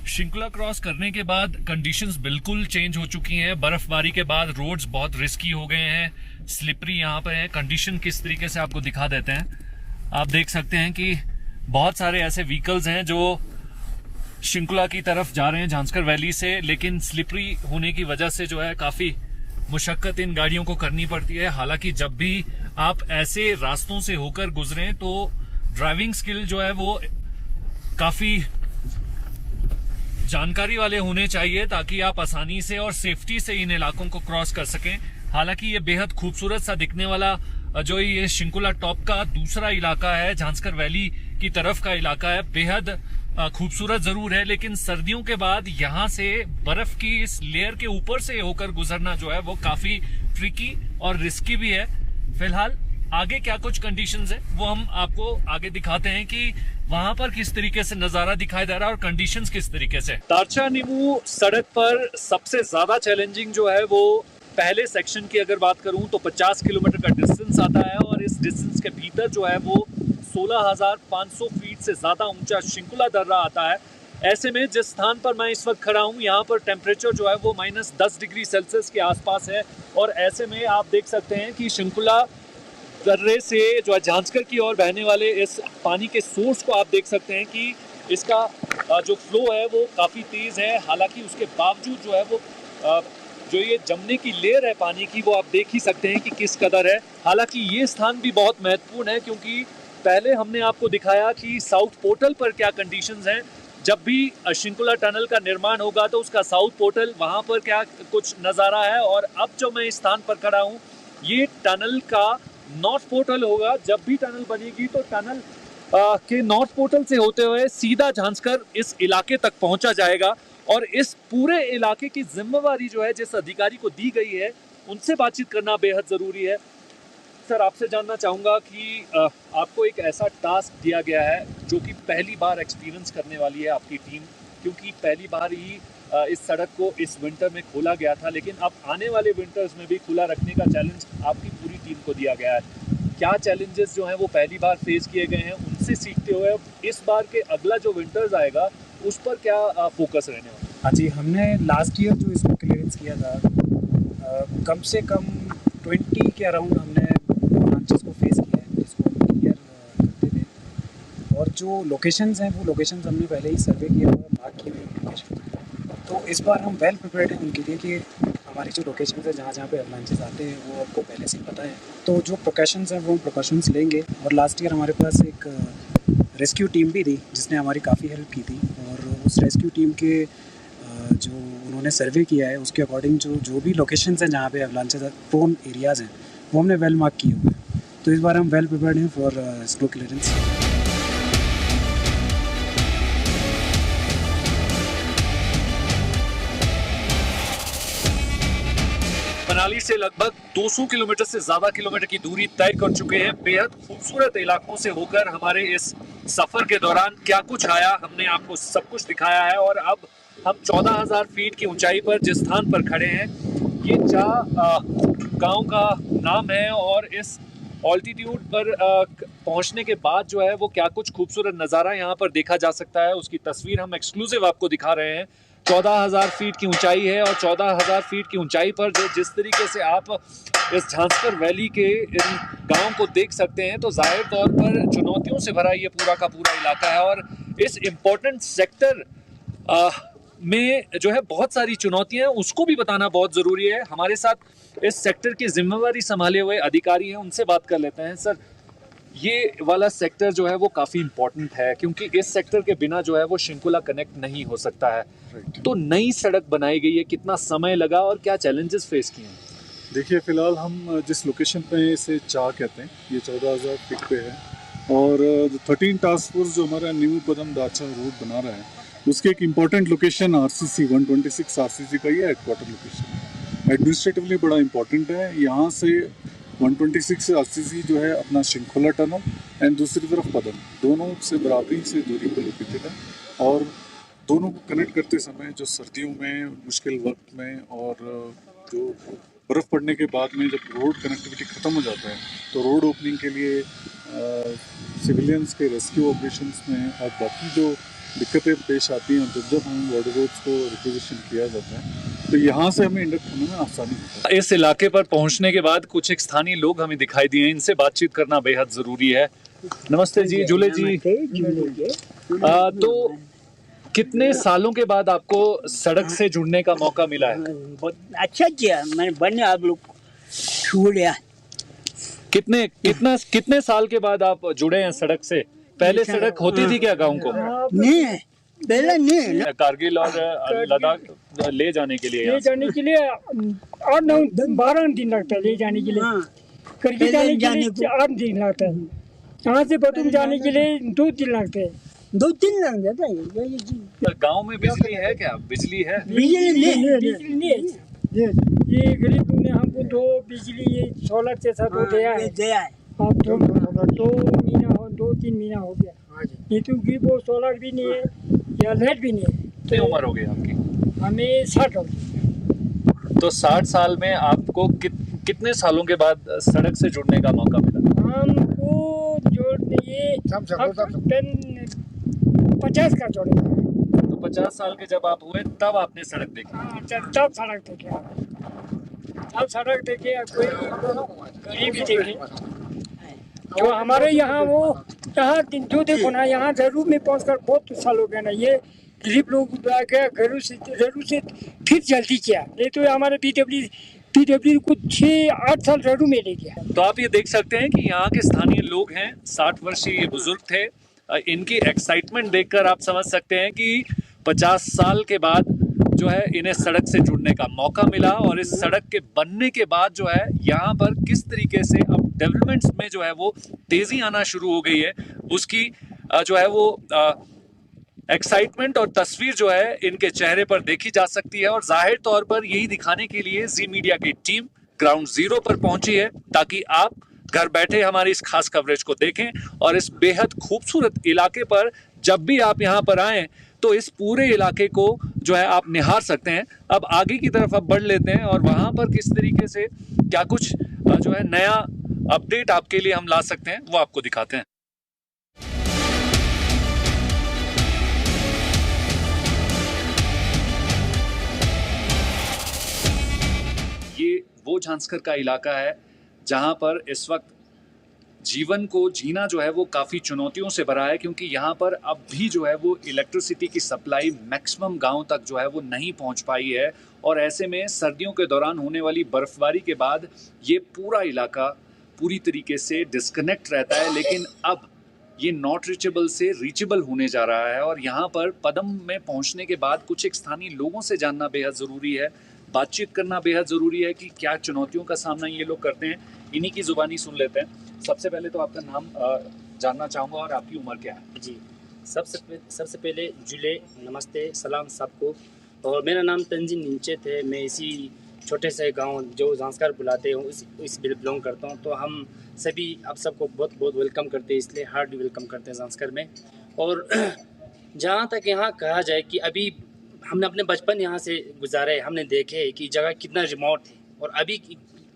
A: शिंकुला क्रॉस करने के बाद कंडीशंस बिल्कुल चेंज हो चुकी हैं। बर्फबारी के बाद रोड्स बहुत रिस्की हो गए हैं, स्लिपरी यहाँ पे है। कंडीशन किस तरीके से आपको दिखा देते हैं। आप देख सकते हैं कि बहुत सारे ऐसे व्हीकल्स हैं जो शिंकुला की तरफ जा रहे हैं झांसकर वैली से, लेकिन स्लिपरी होने की वजह से जो है काफी मुशक्कत इन गाड़ियों को करनी पड़ती है। हालांकि जब भी आप ऐसे रास्तों से होकर गुजरें तो ड्राइविंग स्किल जो है वो काफी जानकारी वाले होने चाहिए ताकि आप आसानी से और सेफ्टी से इन इलाकों को क्रॉस कर सकें। हालांकि ये बेहद खूबसूरत सा दिखने वाला जो ये शिंकुला टॉप का दूसरा इलाका है, झांसकर वैली की तरफ का इलाका है, बेहद खूबसूरत जरूर है, लेकिन सर्दियों के बाद यहाँ से बर्फ की इस लेयर के ऊपर से होकर गुजरना जो है वो काफी ट्रिकी और रिस्की भी है। फिलहाल आगे क्या कुछ कंडीशंस है वो हम आपको आगे दिखाते हैं कि वहां पर किस तरीके से नजारा दिखाई दे रहा है और कंडीशंस किस तरीके से। तारचा नीमू सड़क पर सबसे ज्यादा चैलेंजिंग जो है वो पहले सेक्शन की अगर बात करूं तो 50 किलोमीटर का डिस्टेंस आता है और इस डिस्टेंस के भीतर जो है वो 16,500 फीट से ज्यादा ऊंचा शिंकुला दर्रा आता है। ऐसे में जिस स्थान पर मैं इस वक्त खड़ा हूं यहाँ पर टेम्परेचर जो है वो -10 डिग्री सेल्सियस के आसपास है और ऐसे में आप देख सकते हैं कि शिंकुला दर्रे से जो है झांसकर की ओर बहने वाले इस पानी के सोर्स को आप देख सकते हैं कि इसका जो फ्लो है वो काफ़ी तेज़ है। हालांकि उसके बावजूद जो है वो जो ये जमने की लेयर है पानी की वो आप देख ही सकते हैं कि किस कदर है। हालांकि ये स्थान भी बहुत महत्वपूर्ण है क्योंकि पहले हमने आपको दिखाया कि साउथ पोर्टल पर क्या कंडीशंस हैं। जब भी शिंकुला टनल का निर्माण होगा तो उसका साउथ पोर्टल वहाँ पर क्या कुछ नज़ारा है और अब जो मैं इस स्थान पर खड़ा हूँ ये टनल का नॉर्थ पोर्टल होगा। जब भी टनल बनेगी तो टनल के नॉर्थ पोर्टल से होते हुए सीधा झांसकर इस इलाके तक पहुंचा जाएगा और इस पूरे इलाके की जिम्मेवारी जो है जिस अधिकारी को दी गई है उनसे बातचीत करना बेहद ज़रूरी है। सर, आपसे जानना चाहूँगा कि आपको एक ऐसा टास्क दिया गया है जो कि पहली बार एक्सपीरियंस करने वाली है आपकी टीम, क्योंकि पहली बार ही इस सड़क को इस विंटर में खोला गया था, लेकिन अब आने वाले विंटर्स में भी खुला रखने का चैलेंज आपकी पूरी टीम को दिया गया है। क्या चैलेंजेस जो हैं वो पहली बार फेस किए गए हैं, उनसे सीखते हुए इस बार के अगला जो विंटर्स आएगा उस पर क्या फोकस रहने वाला है?
C: हाँ जी, हमने लास्ट ईयर जो इसमें क्लियरेंस किया था कम से कम 20 के अराउंड हमने ब्रांचेस को फेस किया है, जिसको हम क्लियर करते थे। और जो लोकेशंस हैं वो लोकेशंस हमने पहले ही सर्वे किया हुआ, मार्क की हुई लोकेशन। तो इस बार हम वेल प्रिपेयर्ड हैं उनके लिए कि हमारी जो लोकेशंस है जहाँ जहाँ पे ब्रांचेस आते हैं वो आपको पहले से ही पता है। तो जो प्रिकॉशंस हैं वो हम प्रिकॉशंस लेंगे। और लास्ट ईयर हमारे पास एक रेस्क्यू टीम भी थी जिसने हमारी काफ़ी हेल्प की थी, और उस रेस्क्यू टीम के जो उन्होंने सर्वे किया है उसके अकॉर्डिंग जो भी लोकेशंस हैं जहाँ पे एवलांचेस प्रोन एरियाज़ हैं वो हमने वेल मार्क किए हुए हैं। तो इस बार हम वेल प्रिपेयर्ड हैं फॉर स्नो क्लियरेंस।
A: मनाली से लगभग 200 किलोमीटर से ज्यादा किलोमीटर की दूरी तय कर चुके हैं। बेहद खूबसूरत इलाकों से होकर हमारे इस सफर के दौरान क्या कुछ आया, हमने आपको सब कुछ दिखाया है। और अब हम 14,000 फीट की ऊंचाई पर जिस स्थान पर खड़े हैं, ये गांव का नाम है। और इस ऑल्टीट्यूड पर पहुंचने के बाद जो है वो क्या कुछ खूबसूरत नज़ारा यहाँ पर देखा जा सकता है, उसकी तस्वीर हम एक्सक्लूसिव आपको दिखा रहे हैं। 14,000 फीट की ऊंचाई है, और 14,000 फीट की ऊंचाई पर जिस तरीके से आप इस झांसकर वैली के इन गांव को देख सकते हैं, तो जाहिर तौर पर चुनौतियों से भरा ये पूरा का पूरा इलाका है। और इस इम्पोर्टेंट सेक्टर में जो है बहुत सारी चुनौतियां हैं, उसको भी बताना बहुत ज़रूरी है। हमारे साथ इस सेक्टर की जिम्मेवारी संभाले हुए अधिकारी हैं, उनसे बात कर लेते हैं। सर, ये वाला सेक्टर जो है वो काफ़ी इम्पोर्टेंट है, क्योंकि इस सेक्टर के बिना जो है वो शिंकुला कनेक्ट नहीं हो सकता है। तो नई सड़क बनाई गई है, कितना समय लगा और क्या चैलेंजेस फेस किए हैं?
D: देखिए, फ़िलहाल हम जिस लोकेशन पे इसे चाह कहते हैं, ये 14,000 फीट पे है। और 13 टास्क फोर्स जो हमारा न्यू पदम दाचा रोड बना रहा है, उसके एक इम्पॉर्टेंट लोकेशन RCC 126 RCC का ये हेडक्वार्टर लोकेशन एडमिनिस्ट्रेटिवली बड़ा इम्पॉर्टेंट है। यहाँ से 126 RCC जो है अपना शिंकुला टनल एंड दूसरी तरफ पदम, दोनों से बराबरी से दूरी पर लोकेटेड है। और दोनों को कनेक्ट करते समय जो सर्दियों में मुश्किल वक्त में और जो बर्फ़ पड़ने के बाद में जब रोड कनेक्टिविटी ख़त्म हो जाता है, तो रोड ओपनिंग के लिए सिविलियंस के रेस्क्यू ऑपरेशंस में और बाकी जो दिक्कतें पेश आती हैं, जब हमें वाटर रोड्स को रिक्विजिशन किया जाता है, तो यहाँ से हमें इंडक्ट होने में आसानी होती है।
A: इस इलाके पर पहुंचने के बाद कुछ एक स्थानीय लोग हमें दिखाई दिए, इनसे बातचीत करना बेहद ज़रूरी है। नमस्ते जी, जुले जी। तो कितने सालों के बाद आपको सड़क से जुड़ने का मौका मिला है?
E: बहुत अच्छा किया, मैंने बने आप लोग छोड़ा।
A: कितने साल के बाद आप जुड़े हैं सड़क से? पहले सड़क होती थी क्या गांव को?
E: नहीं, पहले नहीं।
A: कारगिल और लद्दाख ले जाने के लिए
F: 8-9-12 दिन लगता है ले जाने के लिए। करगिल जाने के लिए 8 दिन लगता है। यहाँ से बटुम जाने के लिए 2 दिन लगते हैं।
E: 2-3 लग जाता है।
A: गांव में बिजली है क्या? बिजली है?
F: बिजली नहीं है। ये गरीब ने हमको तो बिजली ये सोलर के साथ हो गया है। अब तो 2-3 महीना हो गया। ये तो वो सोलर भी नहीं है या लाइट भी नहीं है।
A: कितनी उम्र हो गई आपकी?
F: हमें 60 हो गई।
A: तो 60 साल में आपको कितने सालों के बाद सड़क से जुड़ने का मौका मिला?
F: हमको जोड़ने ये 50 का जोड़े।
A: तो 50 साल के जब आप हुए तब आपने सड़क देखी?
F: तब सड़क देखे, तब सड़क देखे। कोई गरीब भी देखे जो हमारे यहाँ यहाँ जो देखो ना, यहाँ जरूर में पहुँचकर बहुत साल हो गया ना। ये गरीब लोग घरों से फिर जल्दी किया, नहीं तो हमारे PW को 6-8 साल जरूर में ले गया।
A: तो आप ये देख सकते हैं कि यहाँ के स्थानीय लोग हैं, 60 वर्षीय बुजुर्ग थे। इनकी एक्साइटमेंट देखकर आप समझ सकते हैं कि 50 साल के बाद जो है इन्हें सड़क से जुड़ने का मौका मिला। और इस सड़क के बनने के बाद जो है यहाँ पर किस तरीके से अब डेवलपमेंट्स में जो है वो तेज़ी आना शुरू हो गई है, उसकी जो है वो एक्साइटमेंट और तस्वीर जो है इनके चेहरे पर देखी जा सकती है। और जाहिर तौर पर यही दिखाने के लिए जी मीडिया की टीम ग्राउंड जीरो पर पहुंची है, ताकि आप घर बैठे हमारी इस खास कवरेज को देखें। और इस बेहद खूबसूरत इलाके पर जब भी आप यहाँ पर आएँ तो इस पूरे इलाके को जो है आप निहार सकते हैं। अब आगे की तरफ अब बढ़ लेते हैं और वहाँ पर किस तरीके से क्या कुछ जो है नया अपडेट आपके लिए हम ला सकते हैं वो आपको दिखाते हैं। ये वो झांसकर का इलाका है जहाँ पर इस वक्त जीवन को जीना जो है वो काफ़ी चुनौतियों से भरा है, क्योंकि यहाँ पर अब भी जो है वो इलेक्ट्रिसिटी की सप्लाई मैक्सिमम गांव तक जो है वो नहीं पहुँच पाई है। और ऐसे में सर्दियों के दौरान होने वाली बर्फबारी के बाद ये पूरा इलाका पूरी तरीके से डिस्कनेक्ट रहता है, लेकिन अब ये नॉट रीचेबल से रीचेबल होने जा रहा है। और यहाँ पर पदम में पहुँचने के बाद कुछ एक स्थानीय लोगों से जानना बेहद ज़रूरी है, बातचीत करना बेहद ज़रूरी है कि क्या चुनौतियों का सामना ये लोग करते हैं। इन्हीं की ज़ुबानी सुन लेते हैं। सबसे पहले तो आपका नाम जानना चाहूँगा और आपकी उम्र क्या है?
G: जी, सबसे पहले जुले नमस्ते सलाम सबको। और मेरा नाम तंजीन निंचेत है। मैं इसी छोटे से गांव जो झांसकर बुलाते हैं इस बिलोंग करता हूं। तो हम सभी आप सबको बहुत बहुत वेलकम करते हैं, इसलिए हार्ड वेलकम करते हैं झांसकर में। और जहां तक यहाँ कहा जाए कि अभी हमने अपने बचपन यहाँ से गुजारा है, हमने देखे कि जगह कितना रिमोट है और अभी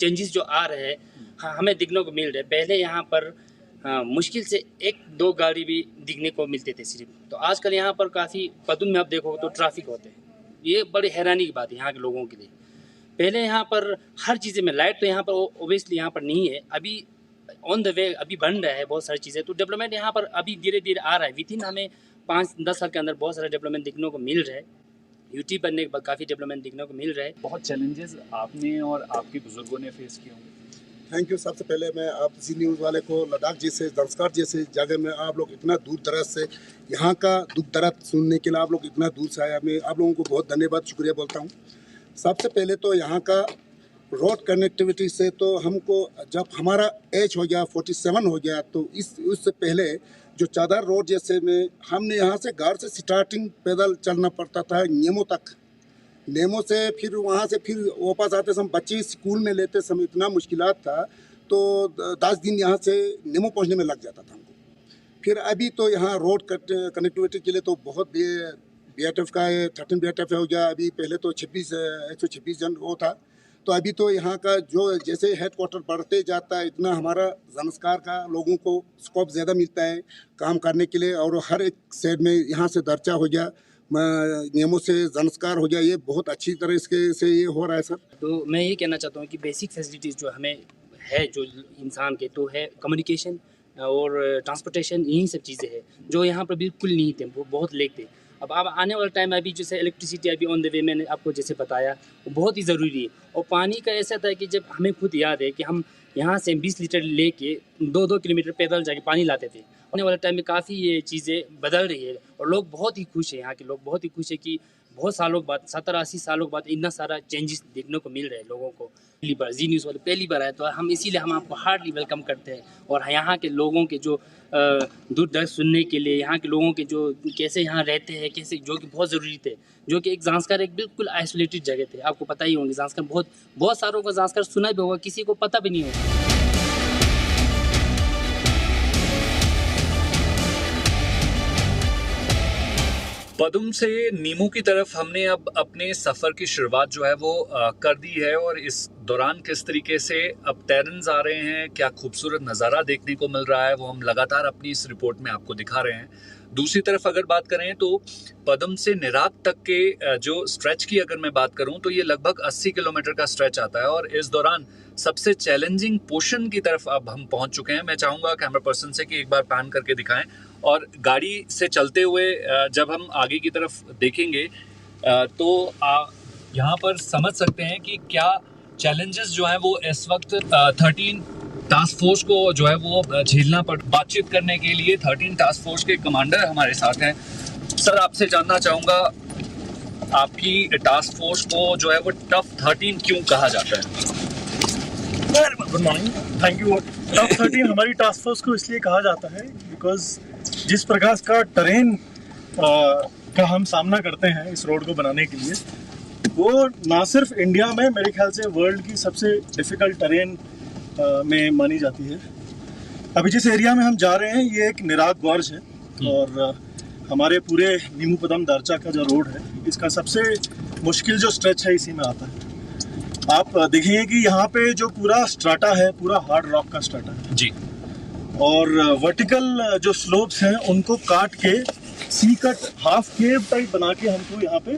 G: चेंजेस जो आ रहे हैं हमें दिखने को मिल रहे हैं। पहले यहाँ पर मुश्किल से 1-2 गाड़ी भी दिखने को मिलते थे सिर्फ। तो आजकल यहाँ पर काफ़ी पदुम में आप देखो तो ट्रैफिक होते हैं। ये बड़ी हैरानी की बात है यहाँ के लोगों के लिए। पहले यहाँ पर हर चीज़ें में लाइट तो यहाँ पर ओबियसली यहाँ पर नहीं है, अभी ऑन द वे अभी बन रहा है बहुत सारी चीज़ें। तो डेवलपमेंट यहाँ पर अभी धीरे धीरे आ रहा है। विथिन हमें 5-10 साल के अंदर बहुत सारा डेवलपमेंट देखने को मिल रहा है। यूटी बनने के बाद काफ़ी डेवलपमेंट देखने को मिल रहा है।
A: बहुत चैलेंजेस आपने और आपके बुजुर्गों ने फेस किए होंगे।
H: Thank you. सबसे पहले मैं आप जी न्यूज़ वाले को लद्दाख जैसे झांसकर जैसे जगह में आप लोग इतना दूर दराज से यहाँ का दुख दर्द सुनने के लिए आप लोग इतना दूर से आए, मैं आप लोगों को बहुत धन्यवाद शुक्रिया बोलता हूँ। सबसे पहले तो यहाँ का रोड कनेक्टिविटी से तो हमको जब हमारा एज हो गया 47 हो गया तो उससे पहले जो चादर रोड जैसे में हमने यहाँ से घर से स्टार्टिंग पैदल चलना पड़ता था नेमो तक, नेमो से फिर वहाँ से फिर वापस आते समय बच्चे स्कूल में लेते समय इतना मुश्किलात था। तो 10 दिन यहाँ से नेमो पहुँचने में लग जाता था हमको। फिर अभी तो यहाँ रोड कनेक्टिविटी के लिए तो बहुत BATF का 13 BATF हो गया। अभी पहले तो 126 जन वो था। तो अभी तो यहाँ का जो जैसे हेडक्वार्टर बढ़ते जाता है इतना हमारा झांसकर का लोगों को स्कोप ज़्यादा मिलता है काम करने के लिए। और हर एक साइड में यहाँ से दर्चा हो गया, नियमों से झांसकर हो गया, ये बहुत अच्छी तरह इसके से ये हो रहा है सर।
G: तो मैं ये कहना चाहता हूँ कि बेसिक फैसिलिटीज़ जो हमें है जो इंसान के तो है कम्युनिकेशन और ट्रांसपोर्टेशन, यही सब चीज़ें हैं जो यहाँ पर बिल्कुल नहीं थे, वो बहुत लेट थे। अब आने वाले टाइम में अभी जैसे इलेक्ट्रिसिटी अभी ऑन द वे मैंने आपको जैसे बताया वो बहुत ही ज़रूरी है। और पानी का ऐसा था कि जब हमें खुद याद है कि हम यहाँ से 20 लीटर लेके 2-2 किलोमीटर पैदल जाके पानी लाते थे। आने वाले टाइम में काफ़ी ये चीज़ें बदल रही है और लोग बहुत ही खुश हैं। यहाँ के लोग बहुत ही खुश है कि बहुत सालों बाद 70-80 सालों बाद इतना सारा चेंजेस देखने को मिल रहा है लोगों को। पहली बार जी न्यूज़ वाले पहली बार आए तो हम इसीलिए हम आपको हार्डली वेलकम करते हैं। और यहाँ के लोगों के जो दूर दर्द सुनने के लिए, यहाँ के लोगों के जो कैसे यहाँ रहते हैं, कैसे जो कि बहुत ज़रूरी थे, जो कि एक झांसकर एक बिल्कुल आइसोलेटेड जगह थे। आपको पता ही होंगे झांसकर बहुत सारों को झांसकर सुना भी होगा, किसी को पता भी नहीं होगा।
A: पदुम से नीमू की तरफ हमने अब अपने सफ़र की शुरुआत जो है वो कर दी है। और इस दौरान किस तरीके से अब टैरन्स आ रहे हैं, क्या खूबसूरत नज़ारा देखने को मिल रहा है, वो हम लगातार अपनी इस रिपोर्ट में आपको दिखा रहे हैं। दूसरी तरफ अगर बात करें तो पदम से निराग तक के जो स्ट्रेच की अगर मैं बात करूं तो ये लगभग 80 किलोमीटर का स्ट्रेच आता है। और इस दौरान सबसे चैलेंजिंग पोर्शन की तरफ अब हम पहुंच चुके हैं। मैं चाहूँगा कैमरा पर्सन से कि एक बार पैन करके दिखाएं। और गाड़ी से चलते हुए जब हम आगे की तरफ देखेंगे तो यहाँ पर समझ सकते हैं कि क्या चैलेंजेस जो हैं वो इस वक्त 13 टास्क फोर्स को जो है वो झेलना पड़। बातचीत करने के लिए 13 टास्क फोर्स के कमांडर हमारे साथ हैं। सर, आपसे जानना चाहूँगा आपकी टास्क फोर्स को जो है वो टफ 13 क्यों कहा जाता है?
B: Good morning, thank you. Tough 13 हमारी टास्क फोर्स को इसलिए कहा जाता है बिकॉज जिस प्रकार का टरेन का हम सामना करते हैं इस रोड को बनाने के लिए, वो ना सिर्फ इंडिया में, मेरे ख्याल से वर्ल्ड की सबसे डिफ़िकल्ट टरेन में मानी जाती है। अभी जिस एरिया में हम जा रहे हैं ये एक निराग गॉर्ज है और हमारे पूरे नीमू पदम दारचा का जो रोड है इसका सबसे मुश्किल जो स्ट्रेच है इसी में आता है। आप देखेंगे कि यहाँ पे जो पूरा स्ट्राटा है पूरा हार्ड रॉक का स्ट्राटा है
A: जी।
B: और वर्टिकल जो स्लोप्स हैं उनको काट के सी कट हाफ केव टाइप बना के हमको यहाँ पे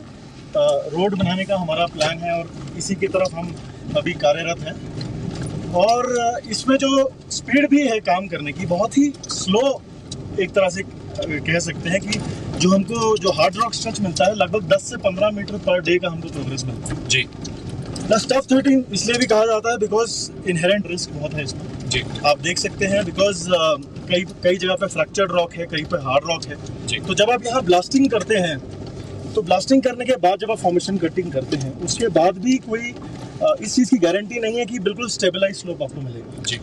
I: रोड बनाने का हमारा प्लान है और इसी की तरफ हम अभी कार्यरत हैं। और इसमें जो स्पीड भी है काम करने की, बहुत ही स्लो एक तरह से कह सकते हैं कि जो हमको जो हार्ड रॉक स्ट्रेच मिलता है लगभग 10 से 15 मीटर पर डे का हमको प्रोग्रेस मिलता है
A: जी।
I: द स्टफ 13 इसलिए भी कहा जाता है बिकॉज इनहेरेंट रिस्क बहुत है इसमें
A: जी।
I: आप देख सकते हैं बिकॉज कई जगह पे फ्रैक्चर्ड रॉक है, कहीं पे हार्ड रॉक है
A: जी।
I: तो जब आप यहाँ ब्लास्टिंग करते हैं तो ब्लास्टिंग करने के बाद जब आप फॉर्मेशन कटिंग करते हैं उसके बाद भी कोई इस चीज़ की गारंटी नहीं है कि बिल्कुल स्टेबलाइज स्लोप आपको मिलेगा
A: जी।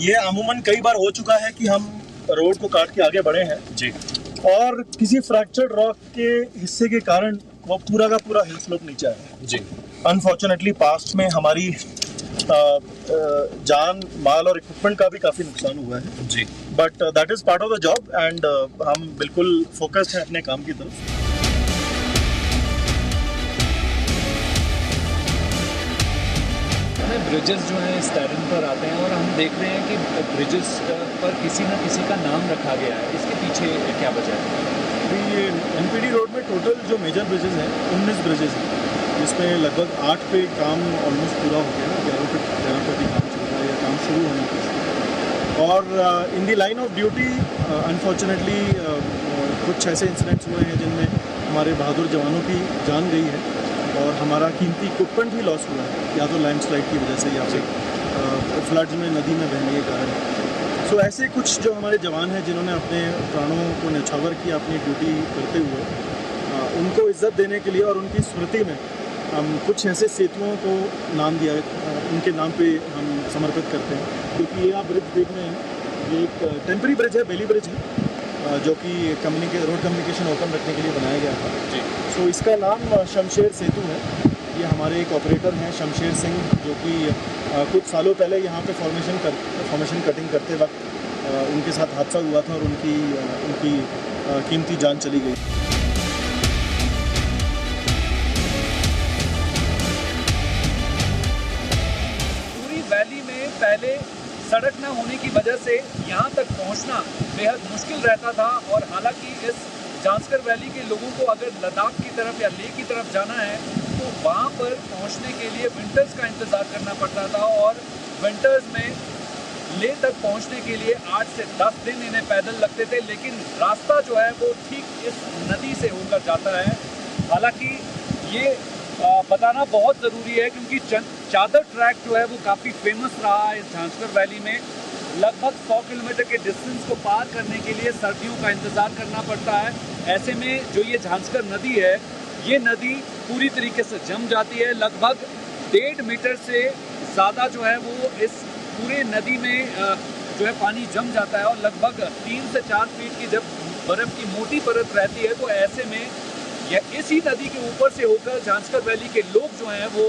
I: ये अमूमन कई बार हो चुका है कि हम रोड को काट के आगे बढ़े हैं
A: जी।
I: और किसी फ्रैक्चर्ड रॉक के हिस्से के कारण वो पूरा का पूरा हिल स्लोप नीचे आया
A: जी।
I: अनफॉर्चुनेटली पास्ट में हमारी जान माल और इक्विपमेंट का भी काफ़ी नुकसान हुआ है
A: जी।
I: But that is part of the job and हम बिल्कुल फोकस्ड हैं अपने काम की तरफ।
A: ब्रिजेस जो हैं इस टैरिन पर आते हैं और हम देख रहे हैं कि ब्रिजेस पर किसी न किसी का नाम रखा गया है, इसके पीछे क्या वजह है?
I: अभी ये एनपीडी रोड में टोटल जो मेजर ब्रिजेस हैं 19 ब्रिजेस हैं जिसमें लगभग 8 पे काम ऑलमोस्ट पूरा हो गया, 11 पे भी काम चल रहा है या काम शुरू होने का। और in the line of duty unfortunately कुछ ऐसे इंसिडेंट्स हुए हैं जिनमें हमारे बहादुर जवानों की जान गई है और हमारा कीमती इक्विपमेंट भी लॉस हुआ है, या तो लैंडस्लाइड की वजह से या फिर फ्लड्स में नदी में बहने के कारण। सो ऐसे कुछ जो हमारे जवान हैं जिन्होंने अपने प्राणों को न्यौछावर किया अपनी ड्यूटी करते हुए, उनको इज्जत देने के लिए और उनकी स्मृति में हम कुछ ऐसे सेतुओं को नाम दिया, उनके नाम पे हम समर्पित करते हैं। क्योंकि ये आप ब्रिज देख रहे हैं, ये एक टेम्परी ब्रिज है, बेली ब्रिज है, जो कि रोड कम्युनिकेशन ओपन रखने के लिए बनाया गया था जी। सो इसका नाम शमशेर सेतु है। ये हमारे एक ऑपरेटर हैं शमशेर सिंह, जो कि कुछ सालों पहले यहाँ पे फॉर्मेशन कटिंग करते वक्त उनके साथ हादसा हुआ था और उनकी कीमती जान चली गई।
A: पूरी वैली में पहले सड़क न होने की वजह से यहाँ तक पहुँचना बेहद मुश्किल रहता था और हालांकि इस जांस्कर वैली के लोगों को अगर लद्दाख की तरफ या लेह की तरफ जाना है तो वहाँ पर पहुँचने के लिए विंटर्स का इंतज़ार करना पड़ता था और विंटर्स में लेह तक पहुँचने के लिए 8 से 10 दिन इन्हें पैदल लगते थे, लेकिन रास्ता जो है वो ठीक इस नदी से होकर जाता है। हालांकि ये बताना बहुत ज़रूरी है क्योंकि चादर ट्रैक जो है वो काफ़ी फेमस रहा है इस झांसकर वैली में। लगभग 100 किलोमीटर के डिस्टेंस को पार करने के लिए सर्दियों का इंतज़ार करना पड़ता है। ऐसे में जो ये झांसकर नदी है, ये नदी पूरी तरीके से जम जाती है। लगभग 1.5 मीटर से ज़्यादा जो है वो इस पूरे नदी में जो है पानी जम जाता है और लगभग 3 से 4 फीट की जब बर्फ़ की मोटी परत रहती है तो ऐसे में या इसी नदी के ऊपर से होकर झांसकर वैली के लोग जो हैं वो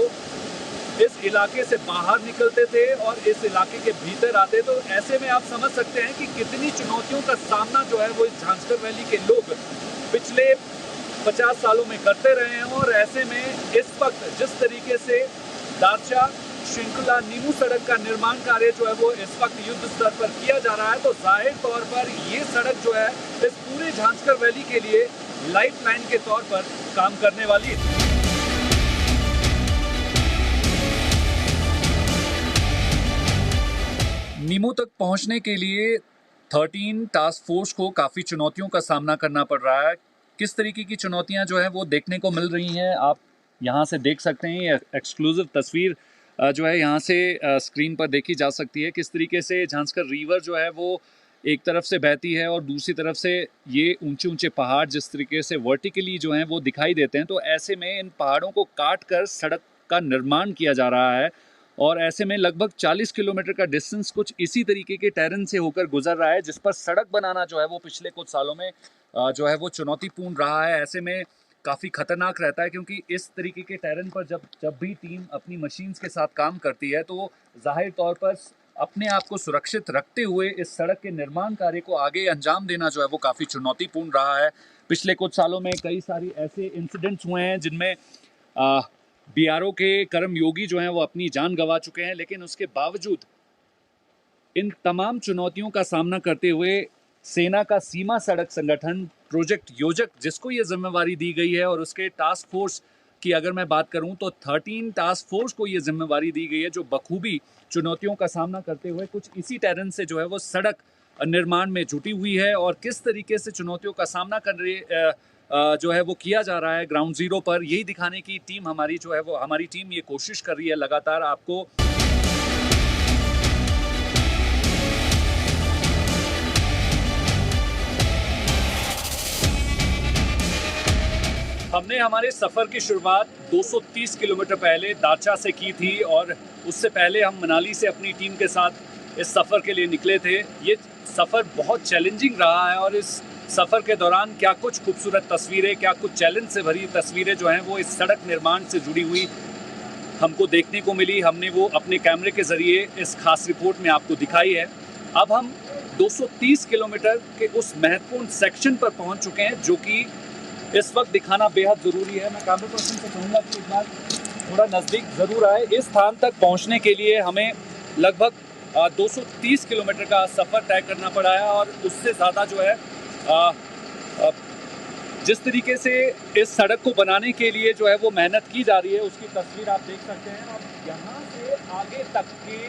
A: इस इलाके से बाहर निकलते थे और इस इलाके के भीतर आते। तो ऐसे में आप समझ सकते हैं कि कितनी चुनौतियों का सामना जो है वो इस झांसकर वैली के लोग पिछले 50 सालों में करते रहे हैं। और ऐसे में इस वक्त जिस तरीके से दारचा श्रृंखला नीमू सड़क का निर्माण कार्य जो है वो इस वक्त युद्ध स्तर पर किया जा रहा है, तो जाहिर तौर पर ये सड़क जो है इस पूरे झांसकर वैली के लिए लाइफलाइन के तौर पर काम करने वाली है। नीमू तक पहुंचने के लिए 13 टास्क फोर्स को काफ़ी चुनौतियों का सामना करना पड़ रहा है। किस तरीके की चुनौतियां जो है वो देखने को मिल रही हैं, आप यहाँ से देख सकते हैं। ये एक्सक्लूसिव तस्वीर जो है यहाँ से स्क्रीन पर देखी जा सकती है। किस तरीके से झांसकर रिवर जो है वो एक तरफ से बहती है और दूसरी तरफ से ये ऊंचे ऊंचे पहाड़ जिस तरीके से वर्टिकली जो हैं वो दिखाई देते हैं। तो ऐसे में इन पहाड़ों को काट कर सड़क का निर्माण किया जा रहा है और ऐसे में लगभग 40 किलोमीटर का डिस्टेंस कुछ इसी तरीके के टेरेन से होकर गुजर रहा है, जिस पर सड़क बनाना जो है वो पिछले कुछ सालों में जो है वो चुनौतीपूर्ण रहा है। ऐसे में काफ़ी खतरनाक रहता है क्योंकि इस तरीके के टेरेन पर जब भी टीम अपनी मशीन्स के साथ काम करती है तो जाहिर तौर पर अपने आप को सुरक्षित रखते हुए इस सड़क के निर्माण कार्य को आगे अंजाम देना जो है वो काफ़ी चुनौतीपूर्ण रहा है। पिछले कुछ सालों में कई सारी ऐसे इंसिडेंट्स हुए हैं जिनमें BRO के कर्मयोगी जो हैं वो अपनी जान गंवा चुके हैं, लेकिन उसके बावजूद इन तमाम चुनौतियों का सामना करते हुए सेना का सीमा सड़क संगठन प्रोजेक्ट योजक, जिसको ये जिम्मेवारी दी गई है, और उसके टास्क फोर्स की अगर मैं बात करूं तो 13 टास्क फोर्स को ये जिम्मेवारी दी गई है जो बखूबी चुनौतियों का सामना करते हुए कुछ इसी टैलेंट से जो है वो सड़क निर्माण में जुटी हुई है और किस तरीके से चुनौतियों का सामना कर रही जो है वो किया जा रहा है ग्राउंड जीरो पर, यही दिखाने की टीम हमारी जो है वो हमारी टीम ये कोशिश कर रही है लगातार आपको। हमने हमारे सफ़र की शुरुआत 230 किलोमीटर पहले दाचा से की थी और उससे पहले हम मनाली से अपनी टीम के साथ इस सफ़र के लिए निकले थे। ये सफ़र बहुत चैलेंजिंग रहा है और इस सफ़र के दौरान क्या कुछ खूबसूरत तस्वीरें, क्या कुछ चैलेंज से भरी तस्वीरें जो हैं वो इस सड़क निर्माण से जुड़ी हुई हमको देखने को मिली। हमने वो अपने कैमरे के ज़रिए इस खास रिपोर्ट में आपको दिखाई है। अब हम 230 किलोमीटर के उस महत्वपूर्ण सेक्शन पर पहुँच चुके हैं जो कि इस वक्त दिखाना बेहद ज़रूरी है। मैं कैमरा पर्सन से कहूँगा कि एक बार थोड़ा नज़दीक ज़रूर आए। इस स्थान तक पहुँचने के लिए हमें लगभग 230 किलोमीटर का सफ़र तय करना पड़ा है और उससे ज़्यादा जो है जिस तरीके से इस सड़क को बनाने के लिए जो है वो मेहनत की जा रही है उसकी तस्वीर आप देख सकते हैं। और यहाँ से आगे तक की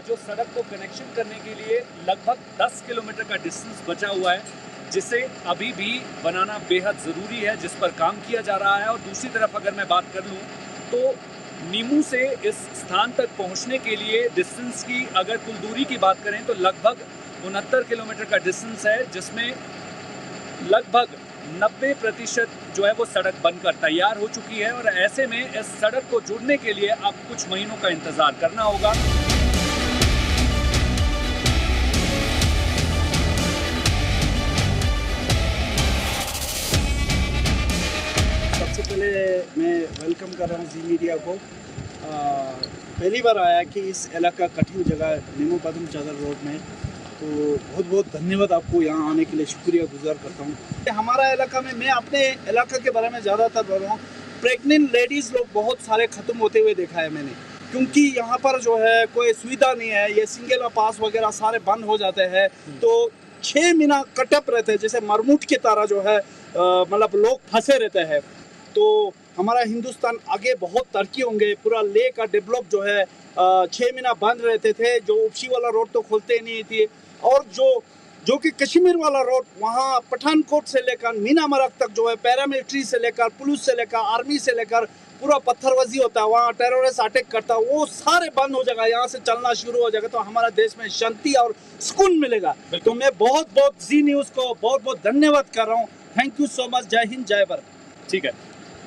A: जो सड़क को कनेक्शन करने के लिए लगभग 10 किलोमीटर का डिस्टेंस बचा हुआ है जिसे अभी भी बनाना बेहद ज़रूरी है, जिस पर काम किया जा रहा है। और दूसरी तरफ अगर मैं बात कर लूँ तो नीमू से इस स्थान तक पहुंचने के लिए डिस्टेंस की अगर कुल दूरी की बात करें तो लगभग 69 किलोमीटर का डिस्टेंस है जिसमें लगभग 90% जो है वो सड़क बनकर तैयार हो चुकी है। और ऐसे में इस सड़क को जुड़ने के लिए अब कुछ महीनों का इंतज़ार करना होगा।
C: सबसे पहले मैं वेलकम कर रहा हूँ जी मीडिया को। पहली बार आया कि इस इलाका कठिन जगह नीमू पदम चादर रोड में, तो बहुत बहुत धन्यवाद आपको यहाँ आने के लिए शुक्रिया गुजार करता हूँ। हमारा इलाका में मैं अपने इलाका के बारे में ज़्यादातर बोल रहा हूँ, प्रेग्नेंट लेडीज़ लोग बहुत सारे ख़त्म होते हुए देखा है मैंने, क्योंकि यहाँ पर जो है कोई सुविधा नहीं है। ये सिंगल पास वगैरह सारे बंद हो जाते हैं तो 6 महीना कटअप रहते हैं, जैसे मरमुट की तरह जो है मतलब लोग फंसे रहते हैं। तो हमारा हिंदुस्तान आगे बहुत तरक्की होंगे। पूरा ले का डेवलप जो है 6 महीना बंद रहते थे, जो उपसी वाला रोड तो खोलते नहीं थे। और जो कि कश्मीर वाला रोड वहाँ पठानकोट से लेकर मीना मरग तक जो है पैरामिलिट्री से लेकर पुलिस से लेकर आर्मी से लेकर पूरा पत्थरबाजी होता है, वहाँ टेररिस्ट अटैक करता है, वो सारे बंद हो जाएगा। यहाँ से चलना शुरू हो जाएगा तो हमारा देश में शांति और सुकून मिलेगा। तो मैं बहुत बहुत जी न्यूज़ को बहुत बहुत धन्यवाद कर रहा हूँ। Thank you so much. जय हिंद, जय भारत।
A: ठीक है,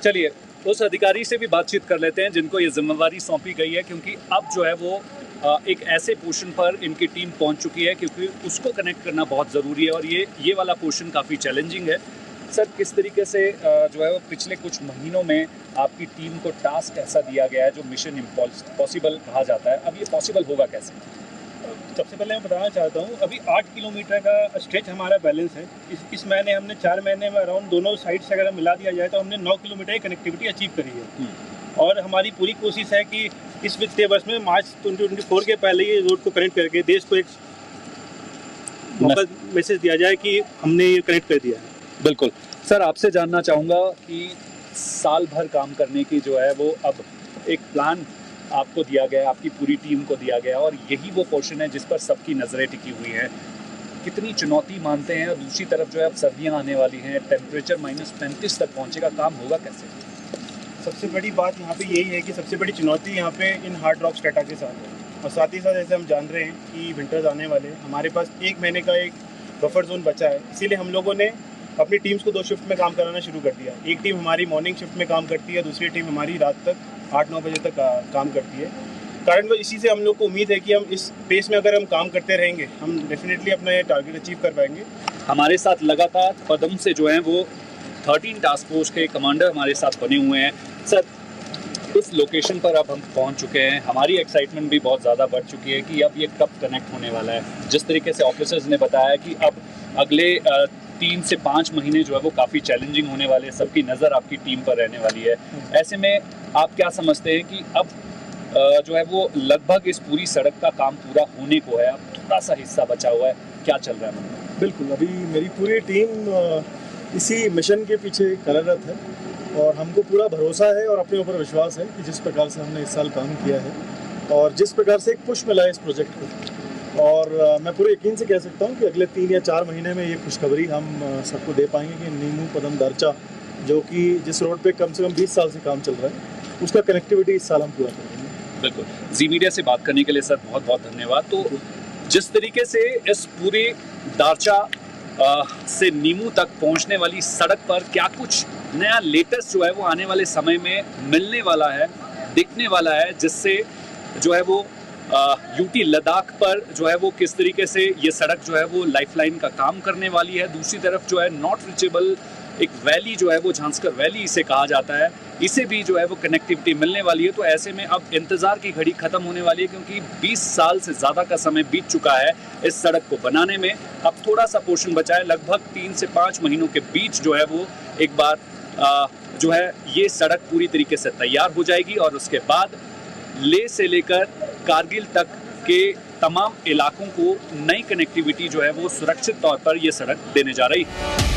A: चलिए उस अधिकारी से भी बातचीत कर लेते हैं जिनको ये जिम्मेवारी सौंपी गई है, क्योंकि अब जो है वो एक ऐसे पोर्शन पर इनकी टीम पहुंच चुकी है क्योंकि उसको कनेक्ट करना बहुत ज़रूरी है और ये वाला पोर्शन काफ़ी चैलेंजिंग है। सर, किस तरीके से जो है वो पिछले कुछ महीनों में आपकी टीम को टास्क ऐसा दिया गया है जो मिशन इम्पॉसिबल कहा जाता है, अब ये पॉसिबल होगा कैसे?
J: सबसे पहले मैं बताना चाहता हूँ, अभी 8 किलोमीटर का स्ट्रेच हमारा बैलेंस है। इस महीने हमने 4 महीने में अराउंड दोनों साइड से अगर मिला दिया जाए तो हमने 9 किलोमीटर की कनेक्टिविटी अचीव करी है। और हमारी पूरी कोशिश है कि इस वित्तीय वर्ष में मार्च 2024 के पहले ये रोड को कनेक्ट करके देश को एक मैसेज दिया जाए कि हमने ये कनेक्ट कर दिया है।
A: बिल्कुल सर, आपसे जानना चाहूँगा कि साल भर काम करने की जो है वो अब एक प्लान आपको दिया गया, आपकी पूरी टीम को दिया गया और यही वो पोर्शन है जिस पर सबकी नज़रें टिकी हुई हैं। कितनी चुनौती मानते हैं? और दूसरी तरफ जो है अब सर्दियाँ आने वाली हैं, टेम्परेचर -35 तक पहुँचेगा, काम होगा कैसे?
J: सबसे बड़ी बात यहाँ पे यही है कि सबसे बड़ी चुनौती यहाँ पे इन हार्ड रॉक स्ट्रेटा के साथ है। और साथ ही साथ जैसे हम जान रहे हैं कि विंटर्स आने वाले हैं, हमारे पास 1 महीने का एक बफर जोन बचा है। इसीलिए हम लोगों ने अपनी टीम्स को 2 शिफ्ट में काम कराना शुरू कर दिया। एक टीम हमारी मॉर्निंग शिफ्ट में काम करती है, दूसरी टीम हमारी रात तक 8-9 बजे तक काम करती है। कारण वो इसी से हम लोग को उम्मीद है कि हम इस पेस में अगर हम काम करते रहेंगे हम डेफिनेटली अपना ये टारगेट अचीव कर पाएंगे।
A: हमारे साथ लगातार पदम से जो है वो 13 टास्क फोर्स के कमांडर हमारे साथ बने हुए हैं। सर, इस लोकेशन पर अब हम पहुंच चुके हैं, हमारी एक्साइटमेंट भी बहुत ज़्यादा बढ़ चुकी है कि अब ये कब कनेक्ट होने वाला है। जिस तरीके से ऑफिसर्स ने बताया कि अब अगले 3 से 5 महीने जो है वो काफ़ी चैलेंजिंग होने वाले हैं, सबकी नज़र आपकी टीम पर रहने वाली है। ऐसे में आप क्या समझते हैं कि अब जो है वो लगभग इस पूरी सड़क का काम पूरा होने को है, अब थोड़ा सा हिस्सा बचा हुआ है, क्या चल रहा है?
I: बिल्कुल, अभी मेरी पूरी टीम इसी मिशन के पीछे कार्यरत है और हमको पूरा भरोसा है और अपने ऊपर विश्वास है कि जिस प्रकार से हमने इस साल काम किया है और जिस प्रकार से एक पुश मिला है इस प्रोजेक्ट को, और मैं पूरे यकीन से कह सकता हूँ कि अगले 3 या 4 महीने में ये खुशखबरी हम सबको दे पाएंगे कि नीमू पदम दारचा, जो कि जिस रोड पे कम से कम 20 साल से काम चल रहा है, उसका कनेक्टिविटी इस साल हम पूरा करेंगे।
A: बिल्कुल। जी मीडिया से बात करने के लिए सर बहुत बहुत धन्यवाद। तो जिस तरीके से इस पूरे दारचा से नीमू तक पहुंचने वाली सड़क पर क्या कुछ नया लेटेस्ट जो है वो आने वाले समय में मिलने वाला है, दिखने वाला है, जिससे जो है वो यूटी लद्दाख पर जो है वो किस तरीके से ये सड़क जो है वो लाइफलाइन का काम करने वाली है। दूसरी तरफ जो है नॉट रीचेबल एक वैली जो है वो झांसकर वैली इसे कहा जाता है, इसे भी जो है वो कनेक्टिविटी मिलने वाली है। तो ऐसे में अब इंतज़ार की घड़ी ख़त्म होने वाली है, क्योंकि 20 साल से ज़्यादा का समय बीत चुका है इस सड़क को बनाने में। अब थोड़ा सा पोर्शन बचा है, लगभग 3 से 5 महीनों के बीच जो है वो एक बार जो है ये सड़क पूरी तरीके से तैयार हो जाएगी और उसके बाद लेह से लेकर कारगिल तक के तमाम इलाकों को नई कनेक्टिविटी जो है वो सुरक्षित तौर पर ये सड़क देने जा रही है।